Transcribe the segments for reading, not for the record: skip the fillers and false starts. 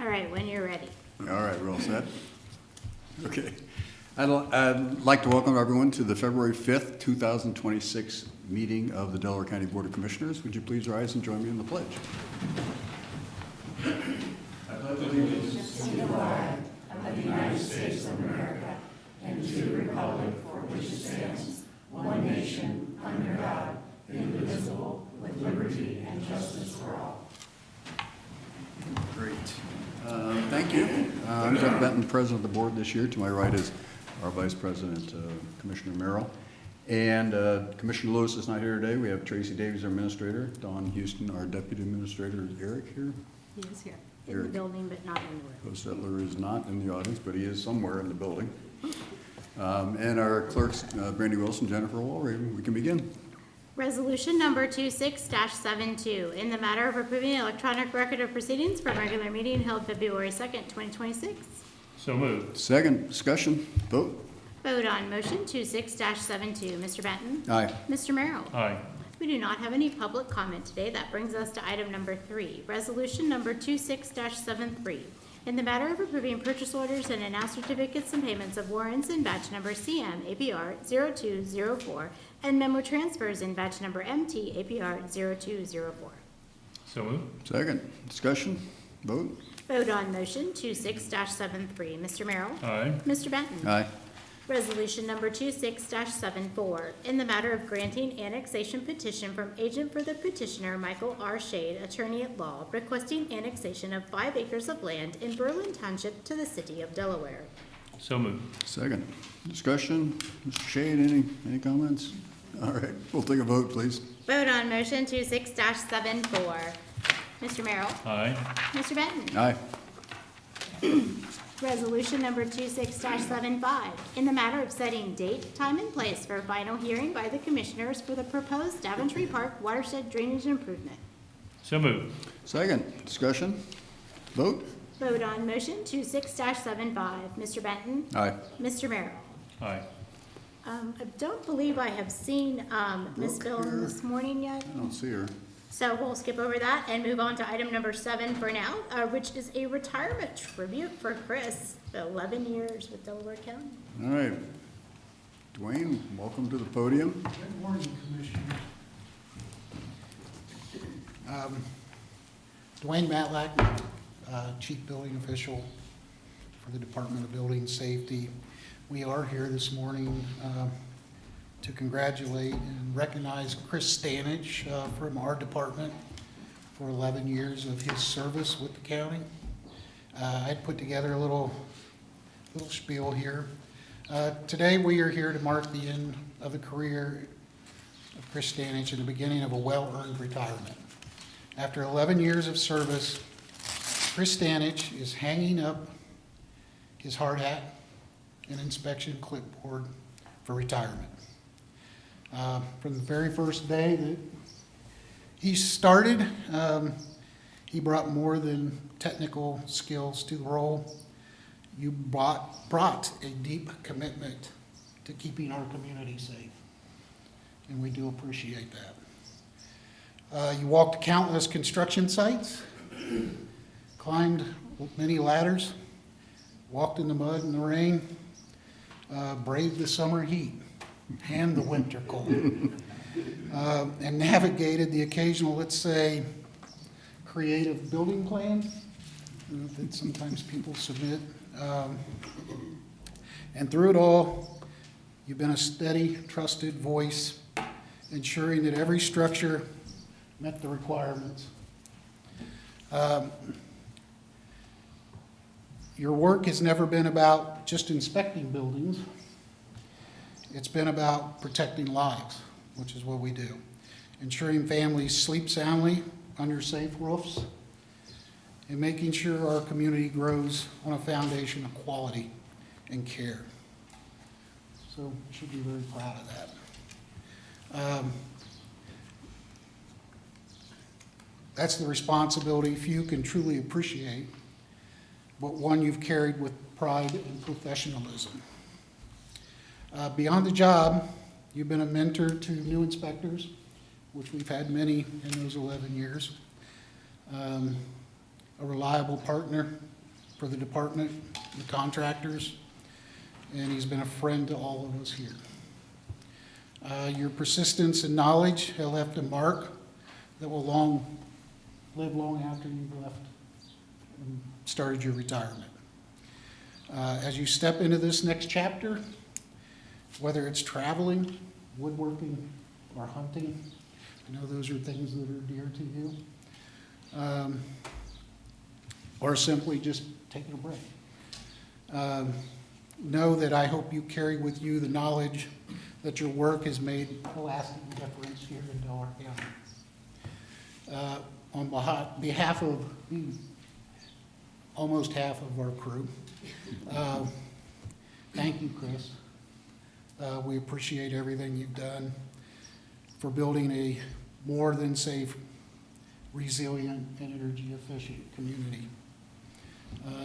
All right, when you're ready. All right, we're all set? Okay. I'd like to welcome everyone to the February 5th, 2026 meeting of the Delaware County Board of Commissioners. Would you please rise and join me in the pledge? I pledge allegiance to the flag of the United States of America and to the republic for which it stands, one nation, under God, indivisible, with liberty and justice for all. Great. Thank you. I'm Jeff Benton, President of the Board this year. To my right is our Vice President, Commissioner Merrill. And Commissioner Lewis is not here today. We have Tracy Davies, our Administrator, Don Houston, our Deputy Administrator. Is Eric here? He is here. In the building, but not in the room. Post Settler is not in the audience, but he is somewhere in the building. And our clerks, Brandy Wilson, Jennifer Walraven. We can begin. Resolution number 26-72, in the matter of approving the electronic record of proceedings from regular meeting held February 2nd, 2026. So moved. Second, discussion, vote. Vote on motion 26-72. Mr. Benton? Aye. Mr. Merrill? Aye. We do not have any public comment today. That brings us to item number 3, resolution number 26-73. In the matter of approving purchase orders and announced certificates and payments of warrants in batch number CM APR 0204 and memo transfers in batch number MT APR 0204. So moved. Second, discussion, vote. Vote on motion 26-73. Mr. Merrill? Aye. Mr. Benton? Aye. Resolution number 26-74, in the matter of granting annexation petition from agent for the petitioner Michael R. Shade, attorney at law, requesting annexation of 5 acres of land in Berlin Township to the city of Delaware. So moved. Second, discussion, Mr. Shade, any comments? All right, we'll take a vote, please. Vote on motion 26-74. Mr. Merrill? Aye. Mr. Benton? Aye. Resolution number 26-75, in the matter of setting date, time, and place for final hearing by the commissioners for the proposed Daventry Park watershed drainage improvement. So moved. Second, discussion, vote. Vote on motion 26-75. Mr. Benton? Aye. Mr. Merrill? Aye. I don't believe I have seen Ms. Look Bill here. this morning yet, I don't see her. so we'll skip over that and move on to item number 7 for now, which is a retirement tribute for Chris, 11 years with Delaware County. All right. Dwayne, welcome to the podium. Good morning, Commissioner. Dwayne Matlack, Chief Building Official for the Department of Building Safety. We are here this morning to congratulate and recognize Chris Stanage from our department for 11 years of his service with the county. I put together a little spiel here. Today we are here to mark the end of the career of Chris Stanage and the beginning of a well-earned retirement. After 11 years of service, Chris Stanage is hanging up his hard hat and inspection clipboard for retirement. From the very first day that he started, he brought more than technical skills to the role. You brought a deep commitment to keeping our community safe, and we do appreciate that. You walked countless construction sites, climbed many ladders, walked in the mud and the rain, braved the summer heat and the winter cold, and navigated the occasional, let's say, creative building plan that sometimes people submit. And through it all, you've been a steady, trusted voice, ensuring that every structure met the requirements. Your work has never been about just inspecting buildings. It's been about protecting lives, which is what we do. Ensuring families sleep soundly under safe roofs, and making sure our community grows on a foundation of quality and care. So you should be very proud of that. That's the responsibility few can truly appreciate, but one you've carried with pride and professionalism. Beyond the job, you've been a mentor to new inspectors, which we've had many in those 11 years. a reliable partner for the department, the contractors, and he's been a friend to all of us here. Your persistence and knowledge have left a mark that will live long after you've left and started your retirement. As you step into this next chapter, whether it's traveling, woodworking, or hunting, I know those are things that are dear to you, or simply just taking a break. Know that I hope you carry with you the knowledge that your work has made a lasting difference here in Delaware County. On behalf of almost half of our crew, thank you, Chris. We appreciate everything you've done for building a more than safe, resilient, and energy efficient community.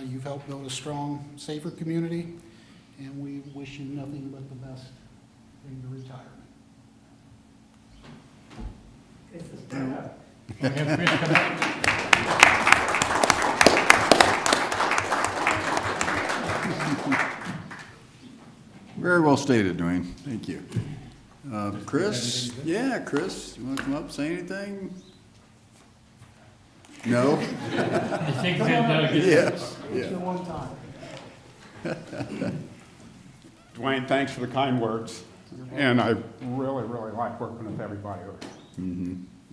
You've helped build a strong, safer community, and we wish you nothing but the best in your retirement. Can we have Chris come up? Very well stated, Dwayne. Thank you. Chris? Yeah, Chris, you want to come up, say anything? No? I think that, Yes. It's your one time. Dwayne, thanks for the kind words. And I really, really like working with everybody.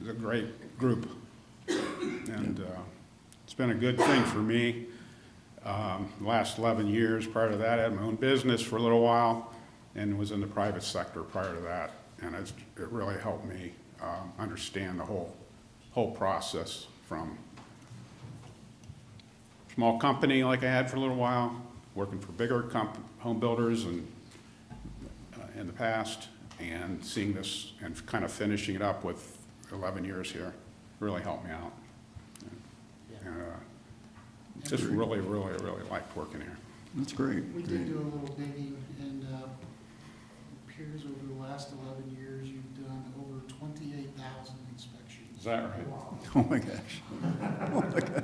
It's a great group. And it's been a good thing for me. The last 11 years, prior to that, I had my own business for a little while and was in the private sector prior to that. And it really helped me understand the whole process, from small company like I had for a little while, working for bigger home builders and in the past, and seeing this and kind of finishing it up with 11 years here really helped me out. Just really, really, really liked working here. That's great. We Great. did do a little digging, and it appears over the last 11 years, you've done over 28,000 inspections. Is that right? Oh, my gosh. Oh, my gosh.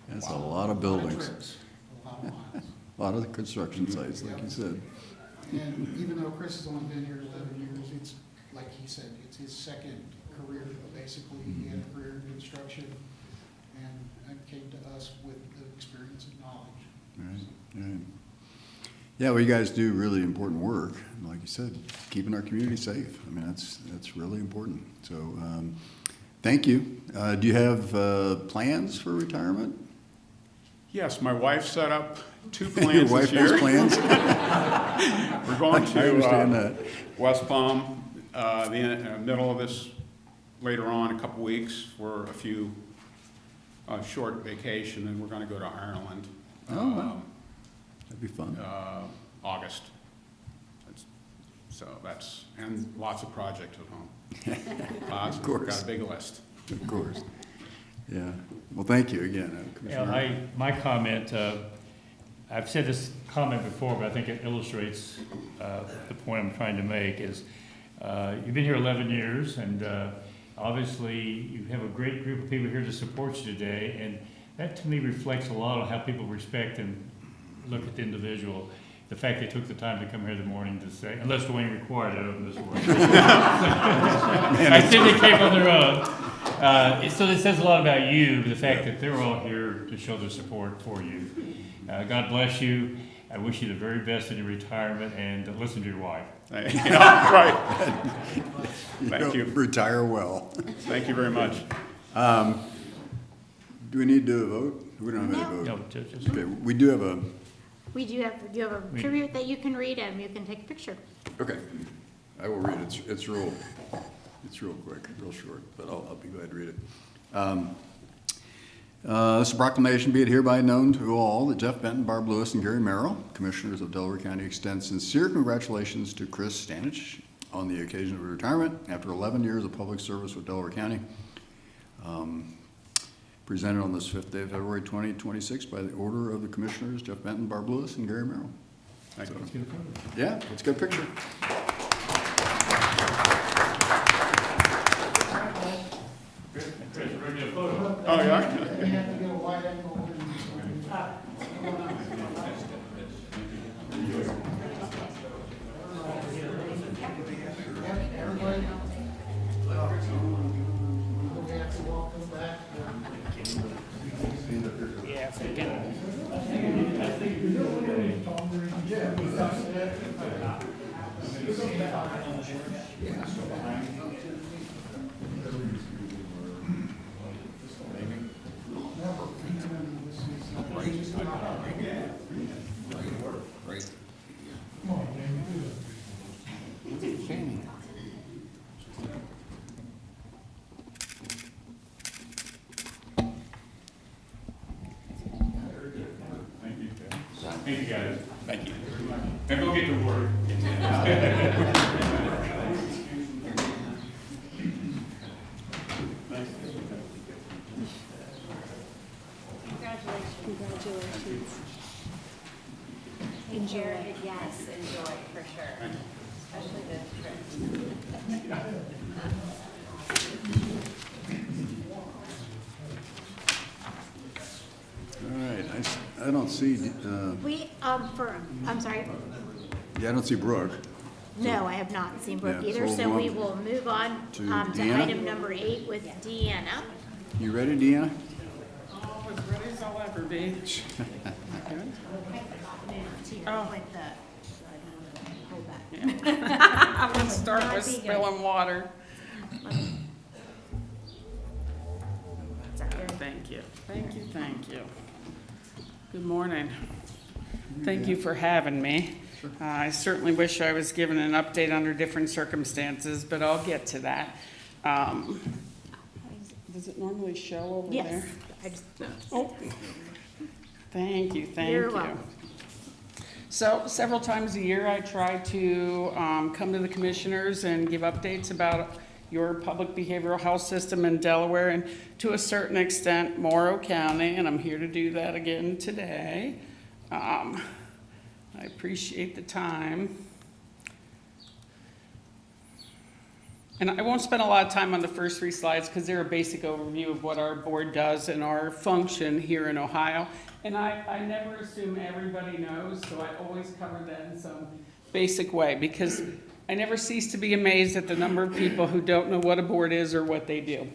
That's a lot of buildings, trips, a lot of miles. a lot of construction sites, like you said. And even though Chris has only been here 11 years, it's, like he said, it's his second career. Basically, he had a career in construction and came to us with the experience and knowledge. Right, right. Yeah, well, you guys do really important work, and like you said, keeping our community safe. I mean, that's really important. So, thank you. Do you have plans for retirement? Yes, my wife set up 2 Your plans wife this year. has plans? We're going I understand to that. West Palm, the middle of this, later on, a couple weeks for a few short vacation, and we're going to go to Ireland. Oh, wow. That'd be fun. August. And lots of projects at home. Of course. Got a big list. Of course. Yeah. Well, thank you again, Yeah, Commissioner. my comment, I've said this comment before, but I think it illustrates the point I'm trying to make, is you've been here 11 years, and obviously you have a great group of people here to support you today, and that to me reflects a lot of how people respect and look at the individual. The fact they took the time to come here in the morning to say, unless Dwayne required it, I don't know this work. I said they came on their own. So this says a lot about you, the fact that they're all here to show their support for you. God bless you. I wish you the very best in your retirement, and listen to your wife. Yeah, right. Thank you. Retire well. Thank you very much. Do we need to vote? We don't have any No, vote. just, Okay, we do have a, You have a tribute that you can read and you can take a picture. okay, I will read it. It's real quick, real short, but I'll be glad to read it. This proclamation be it hereby known to all that Jeff Benton, Barb Lewis, and Gary Merrill, Commissioners of Delaware County, extend sincere congratulations to Chris Stanich on the occasion of retirement after 11 years of public service with Delaware County. Presented on this 5th day of February 2026 by the order of the Commissioners, Jeff Benton, Barb Lewis, and Gary Merrill. Thank you. Yeah, it's a good picture. Chris, we're going to get a photo. Oh, yeah? We have to get a wide angle. Everybody? We have to walk them back. Thank you, guys. Thank you. And go get to work. Congratulations. Enjoy. Yes, enjoy, for sure. Especially this trip. All right, I don't see, I'm sorry. yeah, I don't see Brooke. No, I have not seen Brooke Yeah, either, so so we'll we go will move on to to Deanna. item number 8 with Deanna. You ready, Deanna? Oh, as ready as I'll ever be. Oh. With the, hold that. I'm gonna start with spilling water. Thank you, thank you, thank you. Good morning. Thank you for having me. I certainly wish I was given an update under different circumstances, but I'll get to that. Does it normally show over there? Yes. I just, Oh, thank you, thank You're you. welcome. So several times a year, I try to come to the commissioners and give updates about your public behavioral health system in Delaware and to a certain extent Morrow County, and I'm here to do that again today. I appreciate the time. And I won't spend a lot of time on the first 3 slides because they're a basic overview of what our board does and our function here in Ohio. And I never assume everybody knows, so I always cover that in some basic way because I never cease to be amazed at the number of people who don't know what a board is or what they do.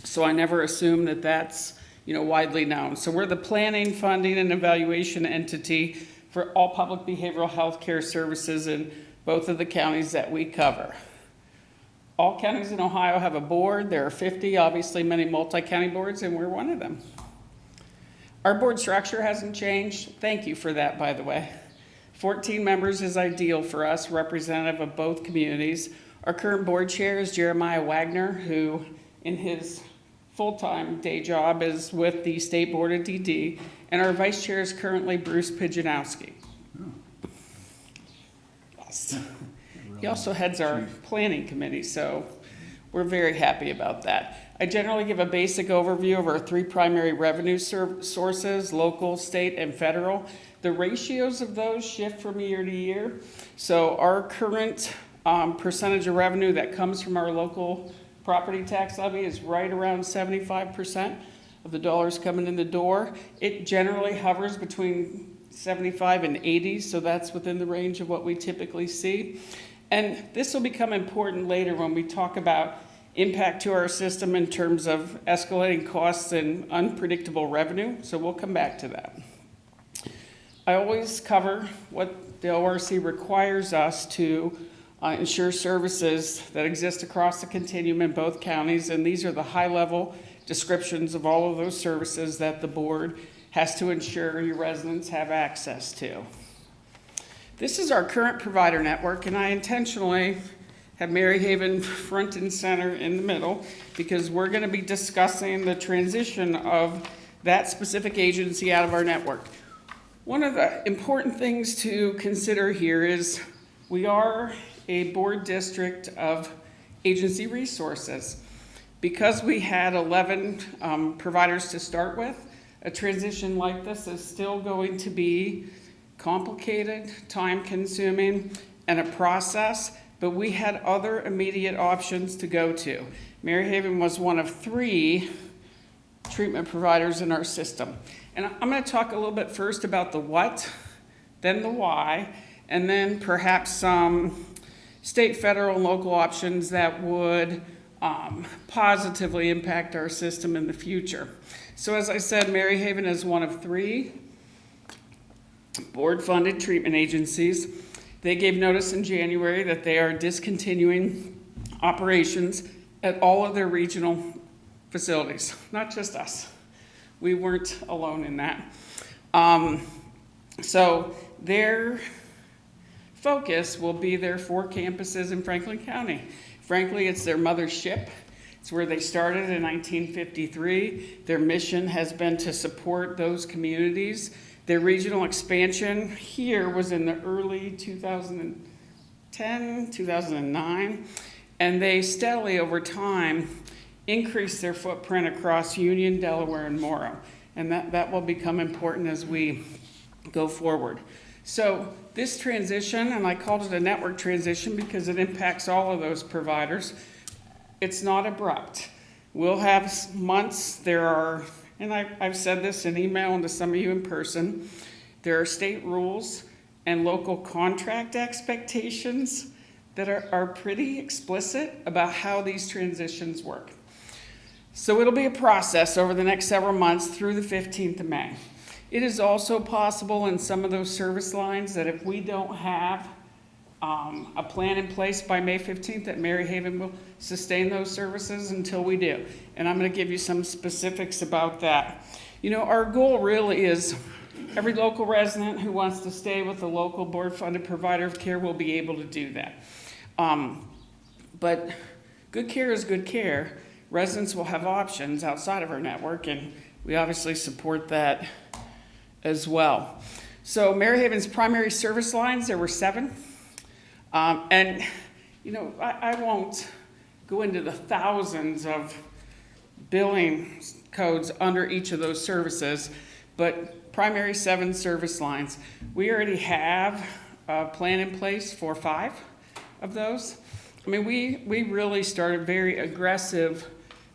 So I never assume that that's, widely known. So we're the planning, funding, and evaluation entity for all public behavioral health care services in both of the counties that we cover. All counties in Ohio have a board. There are 50, obviously many multi-county boards, and we're one of them. Our board structure hasn't changed. Thank you for that, by the way. 14 members is ideal for us, representative of both communities. Our current board chair is Jeremiah Wagner, who in his full-time day job is with the State Board of DD, and our vice chair is currently Bruce Pijanowski. Yes. He also heads our planning committee, so we're very happy about that. I generally give a basic overview of our 3 primary revenue sources, local, state, and federal. The ratios of those shift from year to year. So our current percentage of revenue that comes from our local property tax levy is right around 75% of the dollars coming in the door. It generally hovers between 75 and 80, so that's within the range of what we typically see. And this will become important later when we talk about impact to our system in terms of escalating costs and unpredictable revenue, so we'll come back to that. I always cover what the ORC requires us to ensure services that exist across the continuum in both counties, and these are the high-level descriptions of all of those services that the board has to ensure your residents have access to. This is our current provider network, and I intentionally have Mary Haven front and center in the middle because we're going to be discussing the transition of that specific agency out of our network. One of the important things to consider here is we are a board district of agency resources. Because we had 11 providers to start with, a transition like this is still going to be complicated, time-consuming, and a process, but we had other immediate options to go to. Mary Haven was one of 3 treatment providers in our system. And I'm going to talk a little bit first about the what, then the why, and then perhaps some state, federal, and local options that would positively impact our system in the future. So as I said, Maryhaven is one of 3 board-funded treatment agencies. They gave notice in January that they are discontinuing operations at all of their regional facilities, not just us. We weren't alone in that. So their focus will be their 4 campuses in Franklin County. Frankly, it's their mothership. It's where they started in 1953. Their mission has been to support those communities. Their regional expansion here was in the early 2010, 2009, and they steadily over time increased their footprint across Union, Delaware, and Morrow. And that will become important as we go forward. So this transition, and I called it a network transition because it impacts all of those providers, it's not abrupt. We'll have months, there are, and I've said this in email and to some of you in person, there are state rules and local contract expectations that are pretty explicit about how these transitions work. So it'll be a process over the next several months through the 15th of May. It is also possible in some of those service lines that if we don't have a plan in place by May 15th, that Maryhaven will sustain those services until we do. And I'm going to give you some specifics about that. You know, our goal really is every local resident who wants to stay with a local board-funded provider of care will be able to do that. But good care is good care. Residents will have options outside of our network, and we obviously support that as well. So Maryhaven's primary service lines, there were 7. And, you know, I won't go into the thousands of billing codes under each of those services, but primary 7 service lines. We already have a plan in place for 5 of those. I mean, we really started very aggressive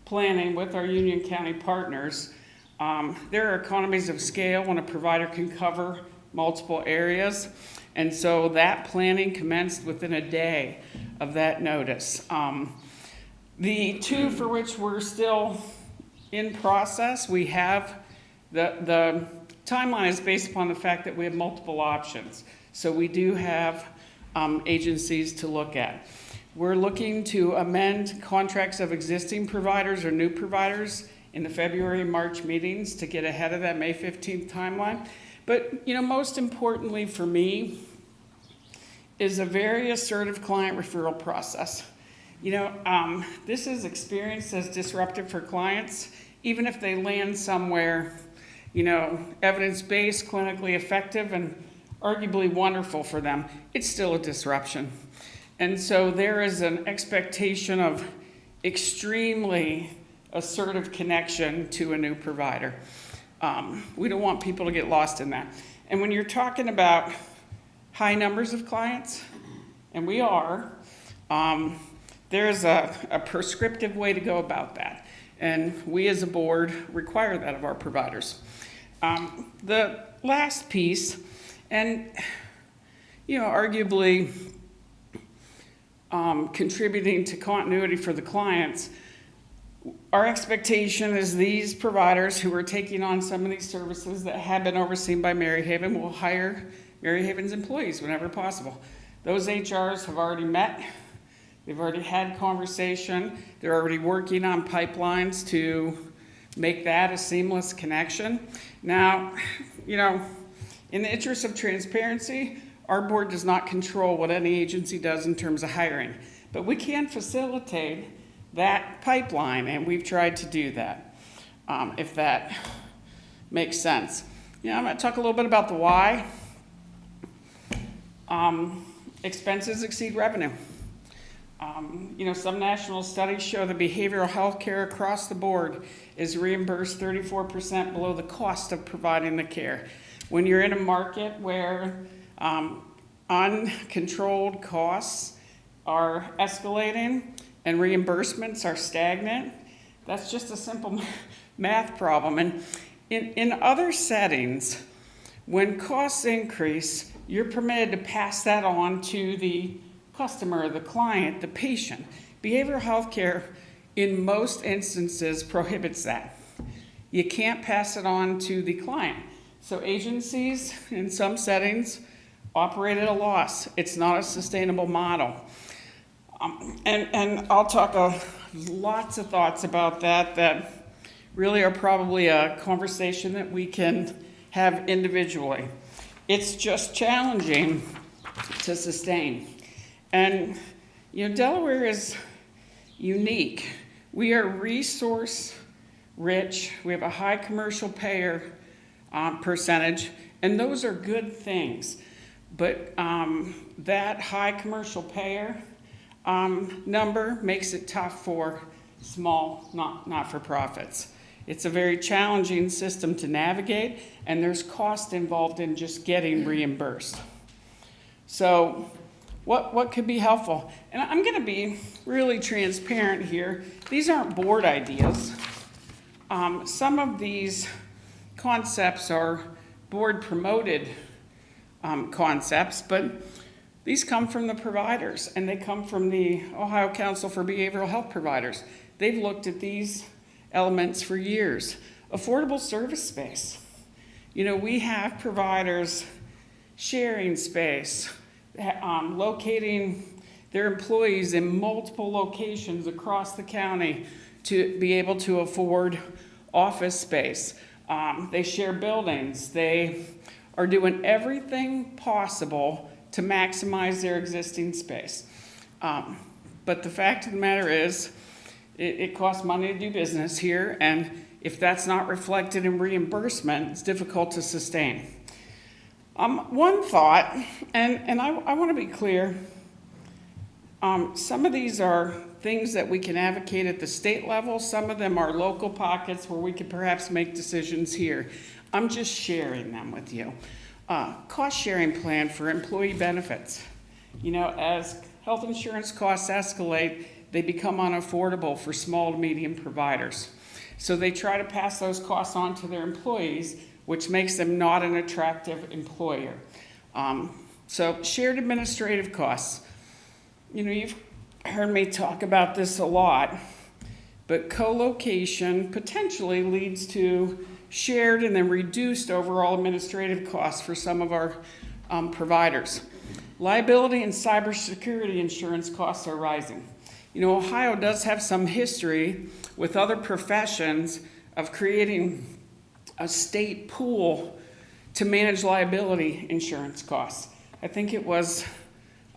planning with our Union County partners. There are economies of scale when a provider can cover multiple areas. And so that planning commenced within a day of that notice. The 2 for which we're still in process, we have the timeline is based upon the fact that we have multiple options. So we do have agencies to look at. We're looking to amend contracts of existing providers or new providers in the February and March meetings to get ahead of that May 15th timeline. But, you know, most importantly for me is a very assertive client referral process. You know, this is experienced as disruptive for clients, even if they land somewhere, you know, evidence-based, clinically effective, and arguably wonderful for them. It's still a disruption. And so there is an expectation of extremely assertive connection to a new provider. We don't want people to get lost in that. And when you're talking about high numbers of clients, and we are, there's a prescriptive way to go about that. And we as a board require that of our providers. The last piece, and you know, arguably contributing to continuity for the clients, our expectation is these providers who are taking on some of these services that have been overseen by Maryhaven will hire Maryhaven's employees whenever possible. Those HRs have already met. They've already had conversation. They're already working on pipelines to make that a seamless connection. Now, you know, in the interest of transparency, our board does not control what any agency does in terms of hiring, but we can facilitate that pipeline, and we've tried to do that, if that makes sense. You know, I'm going to talk a little bit about the why. Expenses exceed revenue. You know, some national studies show that behavioral health care across the board is reimbursed 34% below the cost of providing the care. When you're in a market where uncontrolled costs are escalating and reimbursements are stagnant, that's just a simple math problem. And in other settings, when costs increase, you're permitted to pass that on to the customer, the client, the patient. Behavioral health care, in most instances, prohibits that. You can't pass it on to the client. So agencies, in some settings, operate at a loss. It's not a sustainable model. And I'll talk lots of thoughts about that really are probably a conversation that we can have individually. It's just challenging to sustain. And, Delaware is unique. We are resource rich. We have a high commercial payer percentage, and those are good things. But that high commercial payer number makes it tough for small not-for-profits. It's a very challenging system to navigate, and there's cost involved in just getting reimbursed. So what could be helpful? And I'm going to be really transparent here. These aren't board ideas. Some of these concepts are board-promoted concepts, but these come from the providers, and they come from the Ohio Council for Behavioral Health Providers. They've looked at these elements for years. Affordable service space. We have providers sharing space, locating their employees in multiple locations across the county to be able to afford office space. They share buildings. They are doing everything possible to maximize their existing space. But the fact of the matter is, it costs money to do business here, and if that's not reflected in reimbursement, it's difficult to sustain. One thought, and I want to be clear, some of these are things that we can advocate at the state level. Some of them are local pockets where we could perhaps make decisions here. I'm just sharing them with you. Cost sharing plan for employee benefits. As health insurance costs escalate, they become unaffordable for small to medium providers. So they try to pass those costs on to their employees, which makes them not an attractive employer. So shared administrative costs. You've heard me talk about this a lot, but co-location potentially leads to shared and then reduced overall administrative costs for some of our providers. Liability and cybersecurity insurance costs are rising. Ohio does have some history with other professions of creating a state pool to manage liability insurance costs. I think it was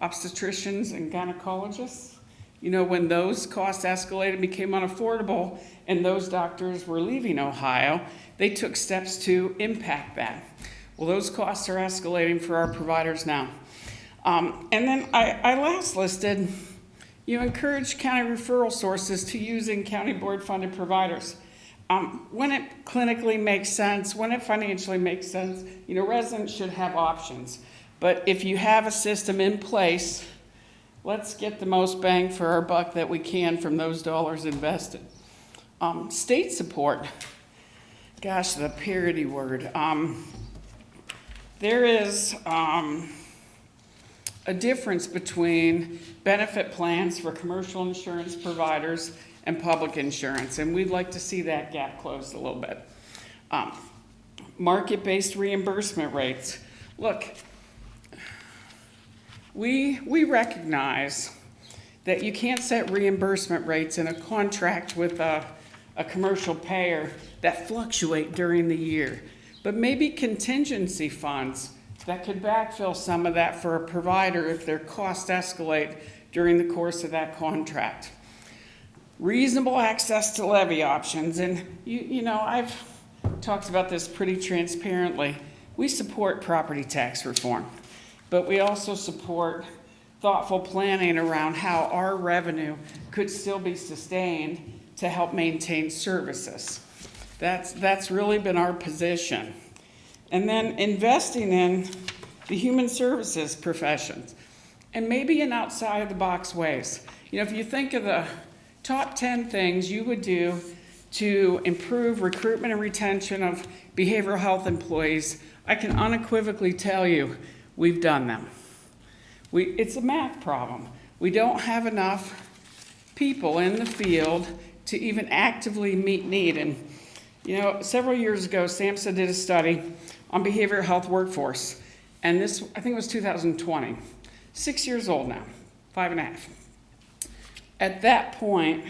obstetricians and gynecologists. When those costs escalated and became unaffordable and those doctors were leaving Ohio, they took steps to impact that. Well, those costs are escalating for our providers now. And then I last listed, encourage county referral sources to using county board-funded providers. When it clinically makes sense, when it financially makes sense, residents should have options. But if you have a system in place, let's get the most bang for our buck that we can from those dollars invested. State support. Gosh, the parody word. There is a difference between benefit plans for commercial insurance providers and public insurance, and we'd like to see that gap closed a little bit. Market-based reimbursement rates. Look, we recognize that you can't set reimbursement rates in a contract with a commercial payer that fluctuate during the year, but maybe contingency funds that could backfill some of that for a provider if their costs escalate during the course of that contract. Reasonable access to levy options, and I've talked about this pretty transparently. We support property tax reform, but we also support thoughtful planning around how our revenue could still be sustained to help maintain services. That's really been our position. And then investing in the human services professions, and maybe in outside of the box ways. If you think of the top 10 things you would do to improve recruitment and retention of behavioral health employees, I can unequivocally tell you, we've done them. It's a math problem. We don't have enough people in the field to even actively meet need. And, several years ago, SAMHSA did a study on behavioral health workforce. And this, I think it was 2020. 6 years old now, 5.5. At that point,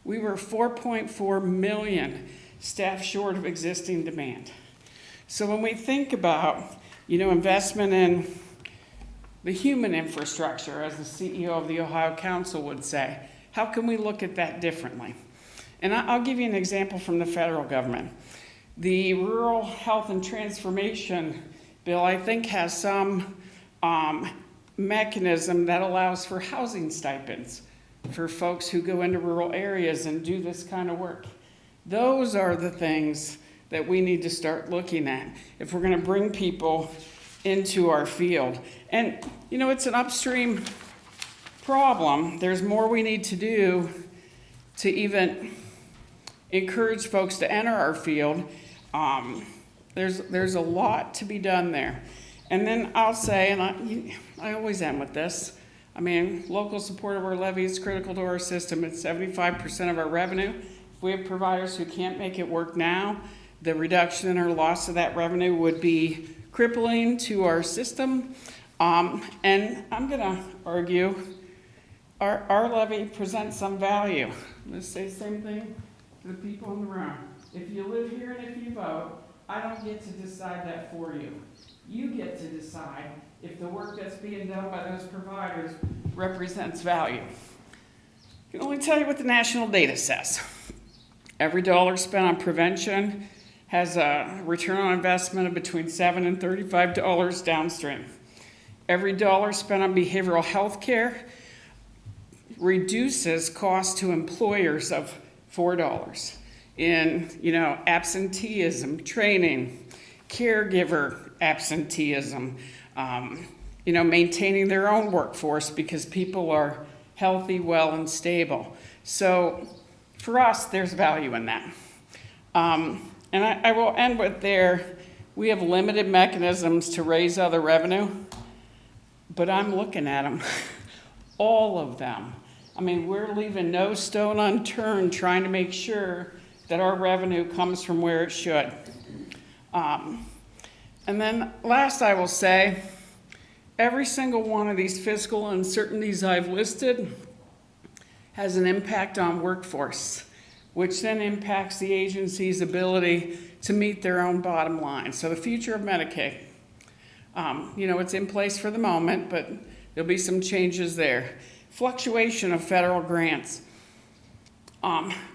we were 4.4 million staff short of existing demand. So when we think about, investment in the human infrastructure, as the CEO of the Ohio Council would say, how can we look at that differently? And I'll give you an example from the federal government. The Rural Health and Transformation Bill, I think, has some mechanism that allows for housing stipends for folks who go into rural areas and do this kind of work. Those are the things that we need to start looking at if we're going to bring people into our field. And, it's an upstream problem. There's more we need to do to even encourage folks to enter our field. There's a lot to be done there. And then I'll say, and I always end with this, local support of our levy is critical to our system. It's 75% of our revenue. If we have providers who can't make it work now, the reduction in or loss of that revenue would be crippling to our system. And I'm going to argue our levy presents some value. Let's say the same thing to the people in the room. If you live here and if you vote, I don't get to decide that for you. You get to decide if the work that's being done by those providers represents value. I can only tell you what the national data says. Every dollar spent on prevention has a return on investment of between $7 and $35 downstream. Every dollar spent on behavioral health care reduces cost to employers of $4 in, absenteeism, training, caregiver absenteeism, maintaining their own workforce because people are healthy, well, and stable. So for us, there's value in that. And I will end with we have limited mechanisms to raise other revenue, but I'm looking at them, all of them. We're leaving no stone unturned trying to make sure that our revenue comes from where it should. And then last I will say, every single one of these fiscal uncertainties I've listed has an impact on workforce, which then impacts the agency's ability to meet their own bottom line. So the future of Medicaid, it's in place for the moment, but there'll be some changes there. Fluctuation of federal grants.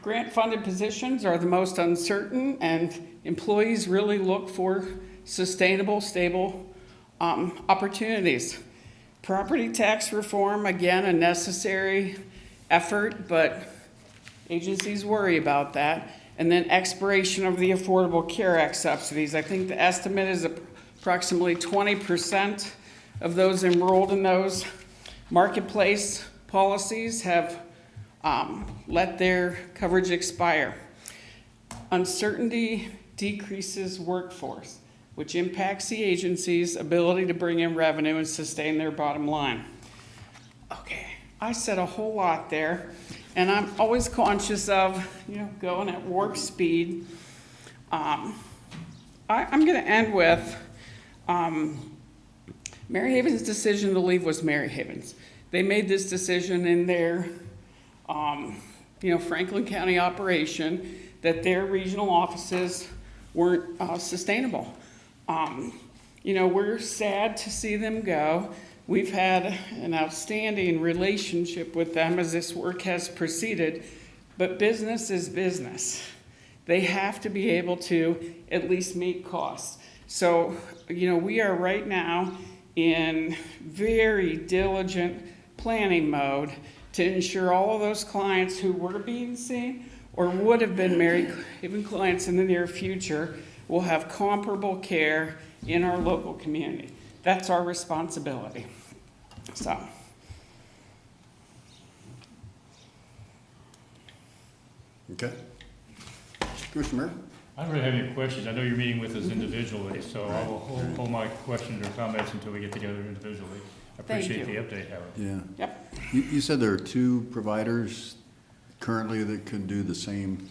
Grant-funded positions are the most uncertain, and employees really look for sustainable, stable opportunities. Property tax reform, again, a necessary effort, but agencies worry about that. And then expiration of the Affordable Care Act subsidies. I think the estimate is approximately 20% of those enrolled in those marketplace policies have let their coverage expire. Uncertainty decreases workforce, which impacts the agency's ability to bring in revenue and sustain their bottom line. Okay, I said a whole lot there, and I'm always conscious of, going at warp speed. I'm going to end with Mary Haven's decision to leave was Mary Haven's. They made this decision in their, Franklin County operation that their regional offices weren't sustainable. We're sad to see them go. We've had an outstanding relationship with them as this work has proceeded, but business is business. They have to be able to at least meet costs. So, we are right now in very diligent planning mode to ensure all of those clients who were being seen or would have been Mary Haven clients in the near future will have comparable care in our local community. That's our responsibility. So. Okay. Commissioner Merrill? I don't really have any questions. I know you're meeting with us individually, so I will hold my questions or comments until we get together individually. I Thank appreciate the you. update, Howard. Yeah. Yep. You said there are 2 providers currently that can do the same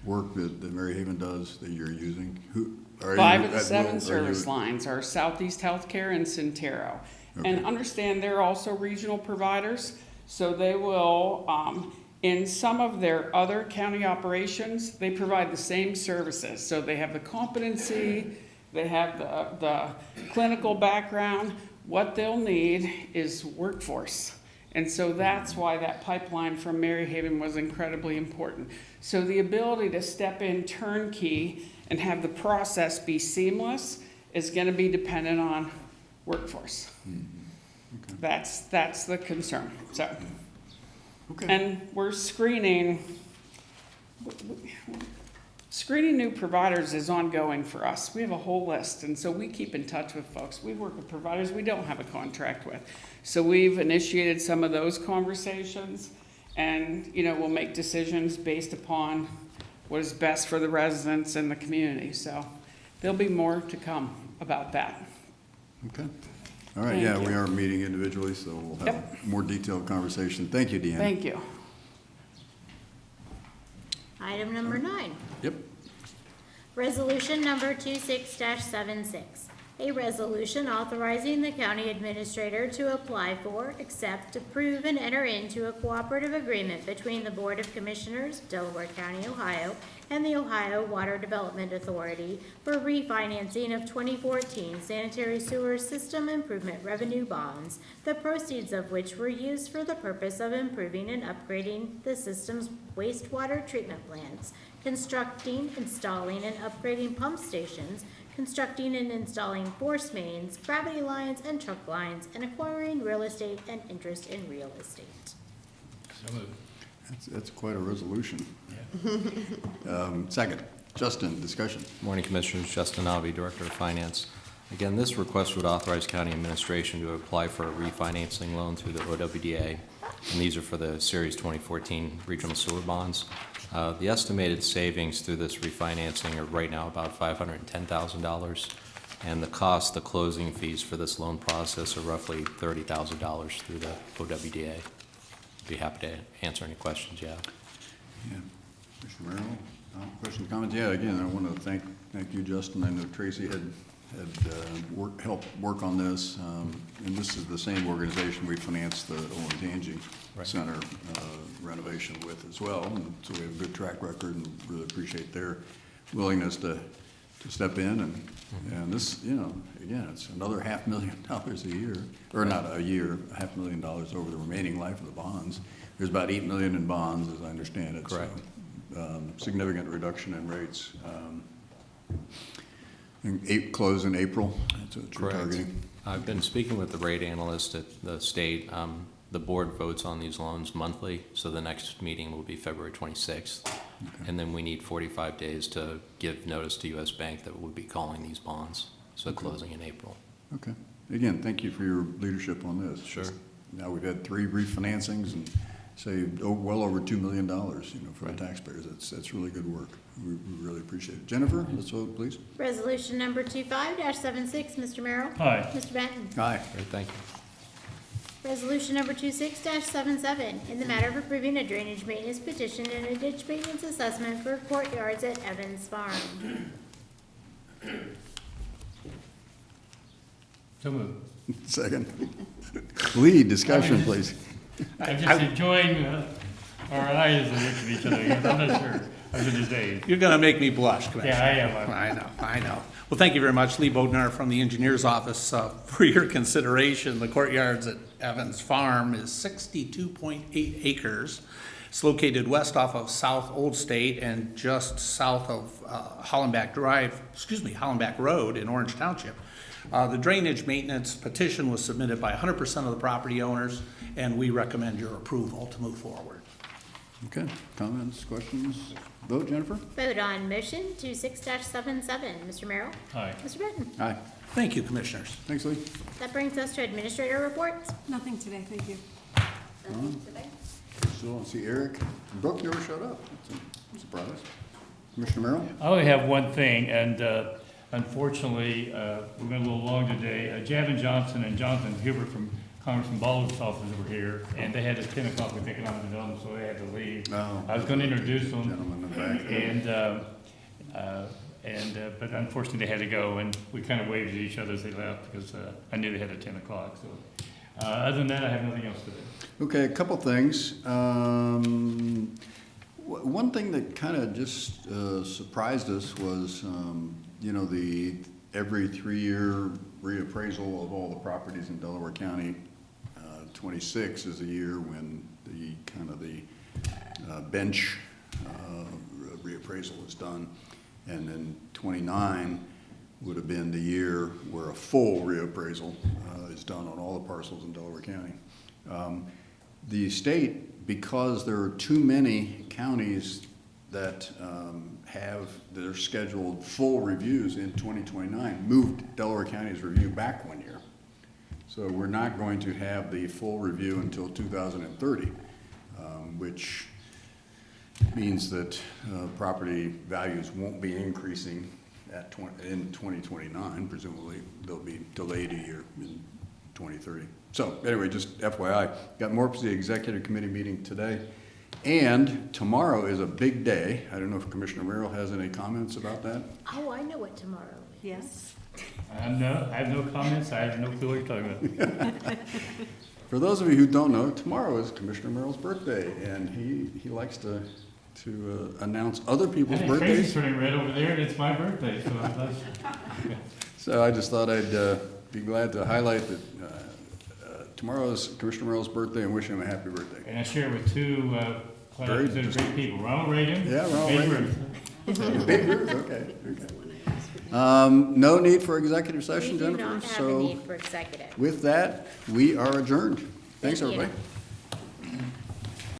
work that Mary Haven does that you're using? Who are you? 5 of the at 7 will? service lines are Southeast Healthcare and Centero. And Okay. understand they're also regional providers, so they will, in some of their other county operations, they provide the same services. So they have the competency, they have the clinical background. What they'll need is workforce. And so that's why that pipeline from Mary Haven was incredibly important. So the ability to step in turnkey and have the process be seamless is gonna be dependent on workforce. That's the concern, so. Okay. And we're screening new providers is ongoing for us. We have a whole list, and so we keep in touch with folks. We work with providers we don't have a contract with. So we've initiated some of those conversations, and, we'll make decisions based upon what is best for the residents and the community. So there'll be more to come about that. Okay. All right, Thank yeah, you. we are meeting individually, so we'll have Yep. a more detailed conversation. Thank you, Deanne. Thank you. Item number 9. Yep. Resolution number 26-76. A resolution authorizing the county administrator to apply for, accept, approve, and enter into a cooperative agreement between the Board of Commissioners, Delaware County, Ohio, and the Ohio Water Development Authority for refinancing of 2014 sanitary sewer system improvement revenue bonds, the proceeds of which were used for the purpose of improving and upgrading the system's wastewater treatment plants, constructing, installing, and upgrading pump stations, constructing and installing force mains, gravity lines, and truck lines, and acquiring real estate and interest in real estate. So moved. That's quite a resolution. Second, Justin, discussion. Morning, Commissioners. Justin Alvey, Director of Finance. Again, this request would authorize county administration to apply for a refinancing loan through the OWDA, and these are for the Series 2014 regional sewer bonds. The estimated savings through this refinancing are right now about $510,000, and the closing fees for this loan process are roughly $30,000 through the OWDA. Be happy to answer any questions you have. Yeah. Commissioner Merrill, questions, comments? Yeah, again, I want to thank you, Justin. I know Tracy had helped work on this, and this is the same organization we financed the Olentangy Center renovation with as well. And so we have a good track record and really appreciate their willingness to step in. And this, again, it's another $500,000 a year, or not a year, $500,000 over the remaining life of the bonds. There's about $8 million in bonds, as I understand it. Correct. So, significant reduction in rates. Close in April, that's what you're Correct. targeting. I've been speaking with the rate analyst at the state. The board votes on these loans monthly, so the next meeting will be February 26th. And then we need 45 days to give notice to U.S. Bank that we'll be calling these bonds, so closing in April. Okay. Again, thank you for your leadership on this. Sure. Now we've had 3 refinancings and saved well over $2 million, for the taxpayers. That's really good work. We really appreciate it. Jennifer, let's vote, please. Resolution number 25-76, Mr. Merrill? Aye. Mr. Benton? Aye. Great, thank you. Resolution number 26-77, in the matter of approving a drainage maintenance petition and a ditch maintenance assessment for courtyards at Evans Farm. So moved. Second. Lead discussion, please. I'm just enjoying our eyes looking at each other. I'm not sure. I've been these days. You're going to make me blush, Commissioner. Yeah, I am. I know. Well, thank you very much, Lee Bodnar from the Engineer's Office. For your consideration, the courtyards at Evans Farm is 62.8 acres. It's located west off of South Old State and just south of Hollenbach Road in Orange Township. The drainage maintenance petition was submitted by 100% of the property owners, and we recommend your approval to move forward. Okay, comments, questions? Vote, Jennifer? Vote on motion 26-77, Mr. Merrill? Aye. Mr. Benton? Aye. Thank you, Commissioners. Thanks, Lee. That brings us to administrator reports. Nothing today, thank you. Nothing today? still don't see Eric. Brooke never showed up. That's a surprise. Commissioner Merrill? I only have one thing, and unfortunately, we went a little long today. Javin Johnson and Jonathan Hubert from Congressman Baldwin's office were here, and they had at 10 o'clock to pick it on the dome, so they had to leave. Oh. I was going to introduce them, Gentleman in the back. but unfortunately, they had to go, and we kind of waved at each other as they left, because I knew they had at 10 o'clock, so. Other than that, I have nothing else to do. Okay, a couple things. One thing that kind of just surprised us was, the every 3-year reappraisal of all the properties in Delaware County. 26 is a year when the bench reappraisal is done, and then 29 would have been the year where a full reappraisal is done on all the parcels in Delaware County. The state, because there are too many counties that that are scheduled full reviews in 2029, moved Delaware County's review back 1 year. So we're not going to have the full review until 2030, which means that property values won't be increasing in 2029. Presumably, they'll be delayed a year in 2030. So anyway, just FYI, got more for the executive committee meeting today. And tomorrow is a big day. I don't know if Commissioner Merrill has any comments about that. Oh, I know what tomorrow is. Yes. I have no comments. I have no clue what you're talking about. For those of you who don't know, tomorrow is Commissioner Merrill's birthday, and he likes to announce other people's And Tracy's birthdays. turning red over there, and it's my birthday, so I'm glad. So I just thought I'd be glad to highlight that tomorrow is Commissioner Merrill's birthday and wish him a happy birthday. And I share with two players that are great people, Ronald Reagan. Yeah, Ronald Babe Reagan. Ruth. Babe Ruth, okay. No need for executive We session, do Jennifer. not have a So need for executive. with that, we are adjourned. Thanks, Thank you. everybody.